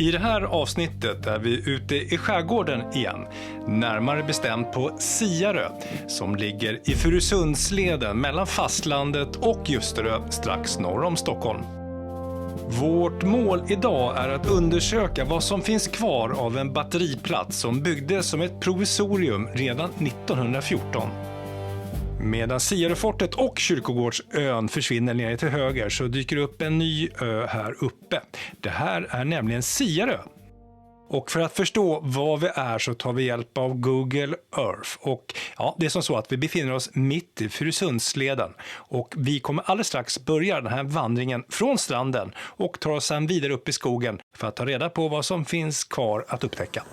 I det här avsnittet är vi ute i skärgården igen, närmare bestämt på Siarö som ligger i Furusundsleden mellan fastlandet och Ljusterö strax norr om Stockholm. Vårt mål idag är att undersöka vad som finns kvar av en batteriplats som byggdes som ett provisorium redan 1914. Medan Siaröfortet och Kyrkogårdsön försvinner ner till höger så dyker upp en ny ö här uppe. Det här är nämligen Siarö. Och för att förstå vad vi är så tar vi hjälp av Google Earth. Och ja, det är som så att vi befinner oss mitt i Furusundsleden. Och vi kommer alldeles strax börja den här vandringen från stranden och tar oss sedan vidare upp i skogen för att ta reda på vad som finns kvar att upptäcka.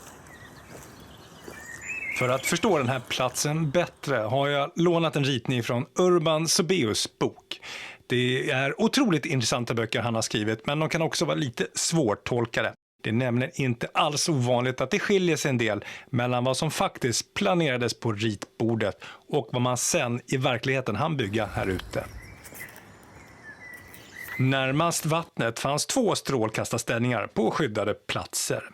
För att förstå den här platsen bättre har jag lånat en ritning från Urban Sobeus bok. Det är otroligt intressanta böcker han har skrivit, men de kan också vara lite svårtolkade. Det är nämligen inte alls ovanligt att det skiljer sig en del mellan vad som faktiskt planerades på ritbordet och vad man sen i verkligheten hann bygga här ute. Närmast vattnet fanns 2 strålkastarställningar på skyddade platser.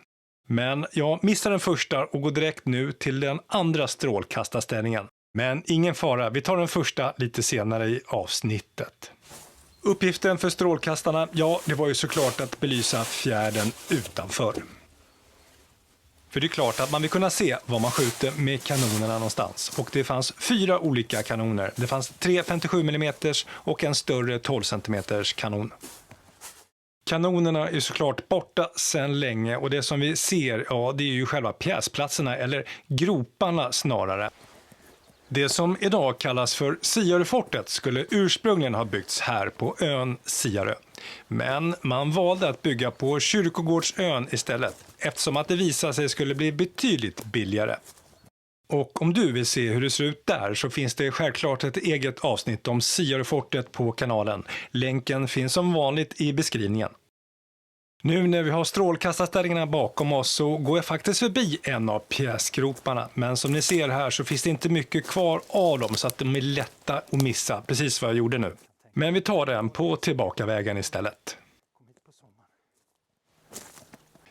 Men jag missar den första och går direkt nu till den andra strålkastarställningen. Men ingen fara, vi tar den första lite senare i avsnittet. Uppgiften för strålkastarna, ja, det var ju såklart att belysa fjärden utanför. För det är klart att man vill kunna se var man skjuter med kanonerna någonstans. Och det fanns 4 olika kanoner. Det fanns 3 57 mm och en större 12 cm kanon. Kanonerna är såklart borta sedan länge och det som vi ser, ja, det är ju själva pjäsplatserna eller groparna snarare. Det som idag kallas för Siaröfortet skulle ursprungligen ha byggts här på ön Siarö. Men man valde att bygga på Kyrkogårdsön istället eftersom att det visade sig skulle bli betydligt billigare. Och om du vill se hur det ser ut där så finns det självklart ett eget avsnitt om Siaröfortet på kanalen. Länken finns som vanligt i beskrivningen. Nu när vi har strålkastarställningarna bakom oss så går jag faktiskt förbi en av pjäsgroparna. Men som ni ser här så finns det inte mycket kvar av dem så att de är lätta att missa, precis vad jag gjorde nu. Men vi tar den på tillbakavägen istället.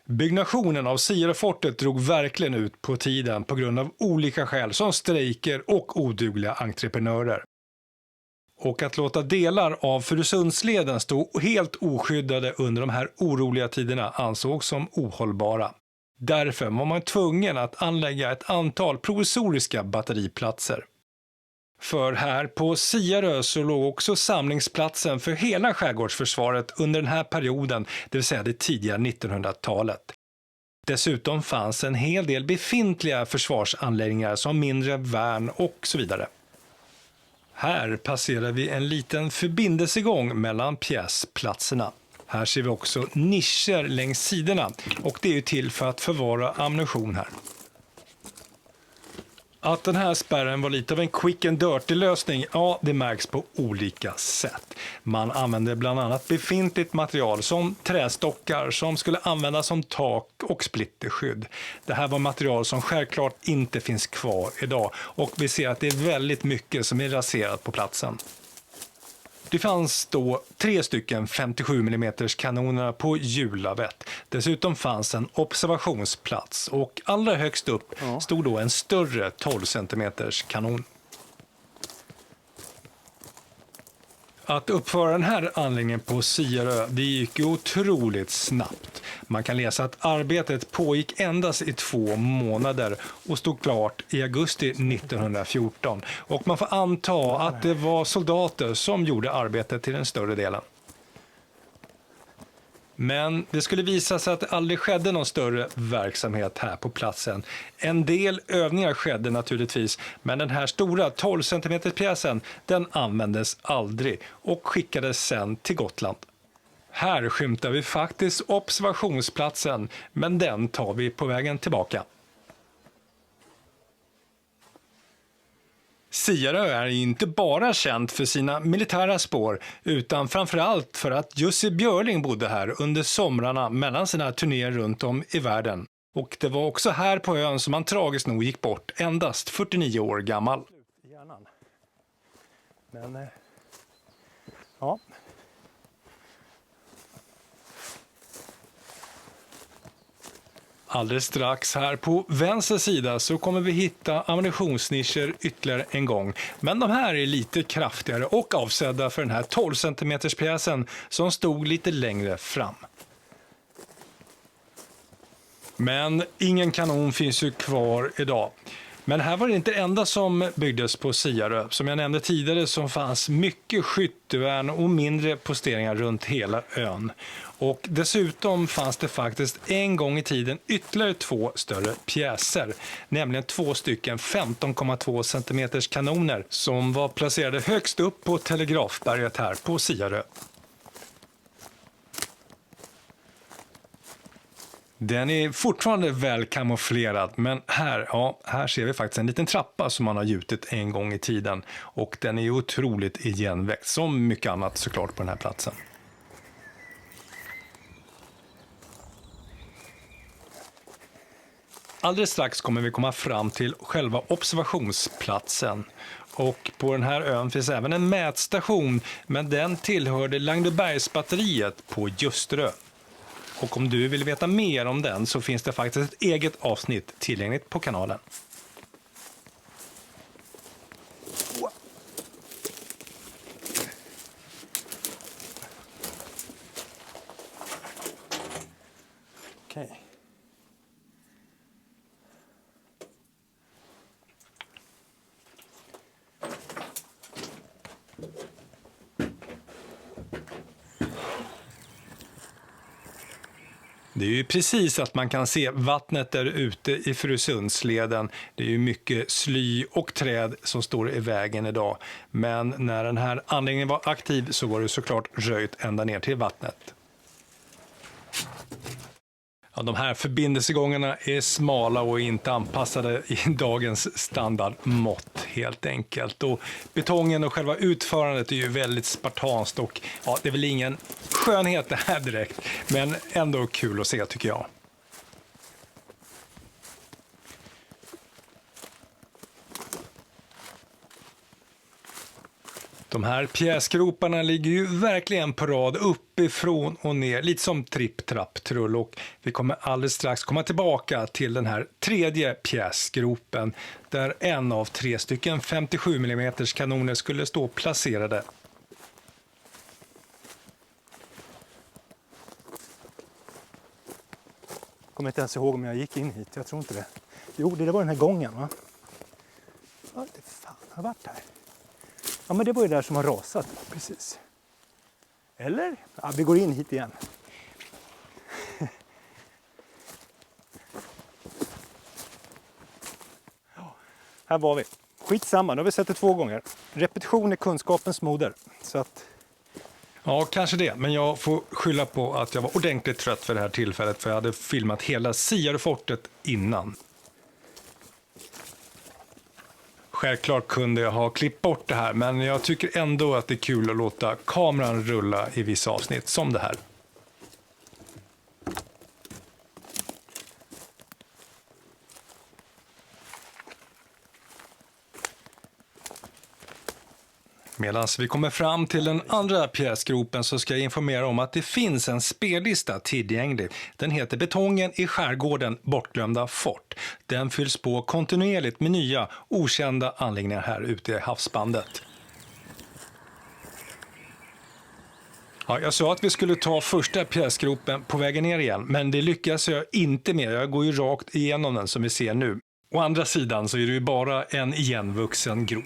Byggnationen av Siaröfortet drog verkligen ut på tiden på grund av olika skäl som strejker och odugliga entreprenörer. Och att låta delar av Furusundsleden stå helt oskyddade under de här oroliga tiderna ansågs som ohållbara. Därför var man tvungen att anlägga ett antal provisoriska batteriplatser. För här på Siarö så låg också samlingsplatsen för hela skärgårdsförsvaret under den här perioden, det vill säga det tidiga 1900-talet. Dessutom fanns en hel del befintliga försvarsanläggningar som mindre värn och så vidare. Här passerar vi en liten förbindelsegång mellan pjäsplatserna. Här ser vi också nischer längs sidorna och det är ju till för att förvara ammunition här. Att den här spärren var lite av en quick and dirty lösning, ja, det märks på olika sätt. Man använde bland annat befintligt material som trästockar som skulle användas som tak och splitterskydd. Det här var material som självklart inte finns kvar idag och vi ser att det är väldigt mycket som är raserat på platsen. Det fanns då 3 stycken 57 mm kanoner på hjulavet. Dessutom fanns en observationsplats och allra högst upp stod då en större 12 cm kanon. Att uppföra den här anläggningen på Siarö, det gick ju otroligt snabbt. Man kan läsa att arbetet pågick endast i 2 månader och stod klart i augusti 1914. Och man får anta att det var soldater som gjorde arbetet till den större delen. Men det skulle visa sig att det aldrig skedde någon större verksamhet här på platsen. En del övningar skedde naturligtvis, men den här stora 12 cm pjäsen den användes aldrig och skickades sen till Gotland. Här skymtar vi faktiskt observationsplatsen, men den tar vi på vägen tillbaka. Siarö är inte bara känt för sina militära spår utan framförallt för att Jussi Björling bodde här under somrarna mellan sina turnéer runt om i världen. Och det var också här på ön som han tragiskt nog gick bort endast 49 år gammal. Men ja. Alldeles strax här på vänster sida så kommer vi hitta ammunitionsnischer ytterligare en gång. Men de här är lite kraftigare och avsedda för den här 12 cm pjäsen som stod lite längre fram. Men ingen kanon finns ju kvar idag. Men här var det inte det enda som byggdes på Siarö. Som jag nämnde tidigare så fanns mycket skyttevärn och mindre posteringar runt hela ön. Och dessutom fanns det faktiskt en gång i tiden ytterligare 2 större pjäser. Nämligen 2 stycken 15,2 cm kanoner som var placerade högst upp på Telegrafberget här på Siarö. Den är fortfarande väl kamouflerad, men här ser vi faktiskt en liten trappa som man har gjutit en gång i tiden. Och den är otroligt igenväxt, som mycket annat såklart på den här platsen. Alldeles strax kommer vi komma fram till själva observationsplatsen. Och på den här ön finns även en mätstation, men den tillhörde Langbybergsbatteriet på Ljusterö. Och om du vill veta mer om den så finns det faktiskt ett eget avsnitt tillgängligt på kanalen. Okej. Det är ju precis att man kan se vattnet där ute i Furusundsleden. Det är ju mycket sly och träd som står i vägen idag. Men när den här anläggningen var aktiv så var det såklart röjt ända ner till vattnet. Ja, de här förbindelsegångarna är smala och inte anpassade i dagens standardmått helt enkelt. Och betongen och själva utförandet är ju väldigt spartanskt och det är väl ingen skönhet det här direkt, men ändå kul att se tycker jag. De här pjäsgroparna ligger ju verkligen på rad uppifrån och ner, lite som tripp, trapp, trull, och vi kommer alldeles strax komma tillbaka till den här tredje pjäsgropen där en av 3 stycken 57 mm kanoner skulle stå placerade. Jag kommer inte ens ihåg om jag gick in hit, jag tror inte det. Jo, det var den här gången, va? Ja, det fan har varit här. Ja, men det var ju där som har rasat, precis. Eller? Ja, vi går in hit igen. Ja, här var vi. Skitsamma, nu har vi sett det 2 gånger. Repetition är kunskapens moder. Så att... Ja, kanske det. Men jag får skylla på att jag var ordentligt trött för det här tillfället. För jag hade filmat hela Siaröfortet innan. Självklart kunde jag ha klippt bort det här, men jag tycker ändå att det är kul att låta kameran rulla i vissa avsnitt som det här. Medan vi kommer fram till den andra pjäsgropen så ska jag informera om att det finns en spellista tillgänglig. Den heter Betongen i skärgården bortglömda fort. Den fylls på kontinuerligt med nya okända anläggningar här ute i havsbandet. Ja, jag sa att vi skulle ta första pjäsgropen på vägen ner igen, men det lyckas jag inte med. Jag går ju rakt igenom den som vi ser nu. Å andra sidan så är det ju bara en igenvuxen grop.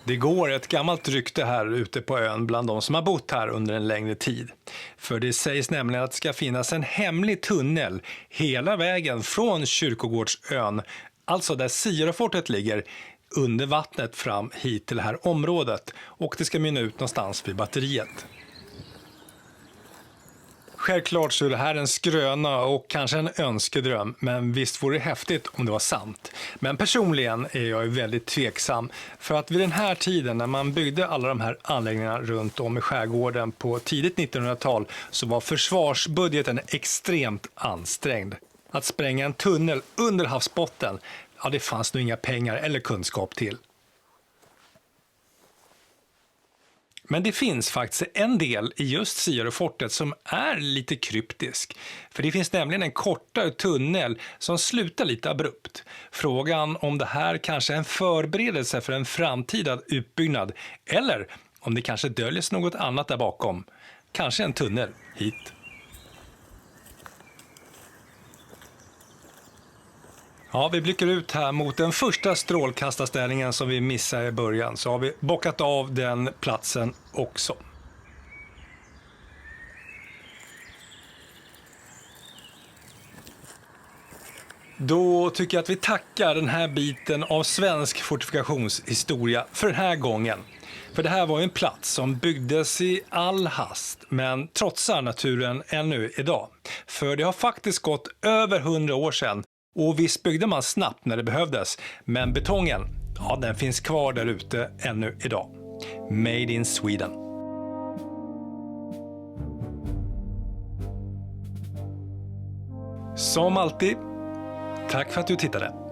Det går ett gammalt rykte här ute på ön bland de som har bott här under en längre tid. För det sägs nämligen att det ska finnas en hemlig tunnel hela vägen från Kyrkogårdsön, alltså där Siaröfortet ligger, under vattnet fram hit till det här området. Och det ska mynna ut någonstans vid batteriet. Självklart så är det här en skröna och kanske en önskedröm, men visst vore det häftigt om det var sant. Men personligen är jag väldigt tveksam, för att vid den här tiden när man byggde alla de här anläggningarna runt om i skärgården på tidigt 1900-tal så var försvarsbudgeten extremt ansträngd. Att spränga en tunnel under havsbotten, ja, det fanns nog inga pengar eller kunskap till. Men det finns faktiskt en del i just Sierrefortet som är lite kryptisk. För det finns nämligen en kortare tunnel som slutar lite abrupt. Frågan om det här kanske är en förberedelse för en framtida utbyggnad eller om det kanske döljer sig något annat där bakom. Kanske en tunnel hit. Ja, vi blickar ut här mot den första strålkastarställningen som vi missade i början, så har vi bockat av den platsen också. Då tycker jag att vi tackar den här biten av svensk fortifikationshistoria för den här gången. För det här var en plats som byggdes i all hast, men trotsar naturen ännu idag. För det har faktiskt gått över 100 år sedan. Och visst byggde man snabbt när det behövdes, men betongen, ja, den finns kvar där ute ännu idag. Made in Sweden. Som alltid, tack för att du tittade.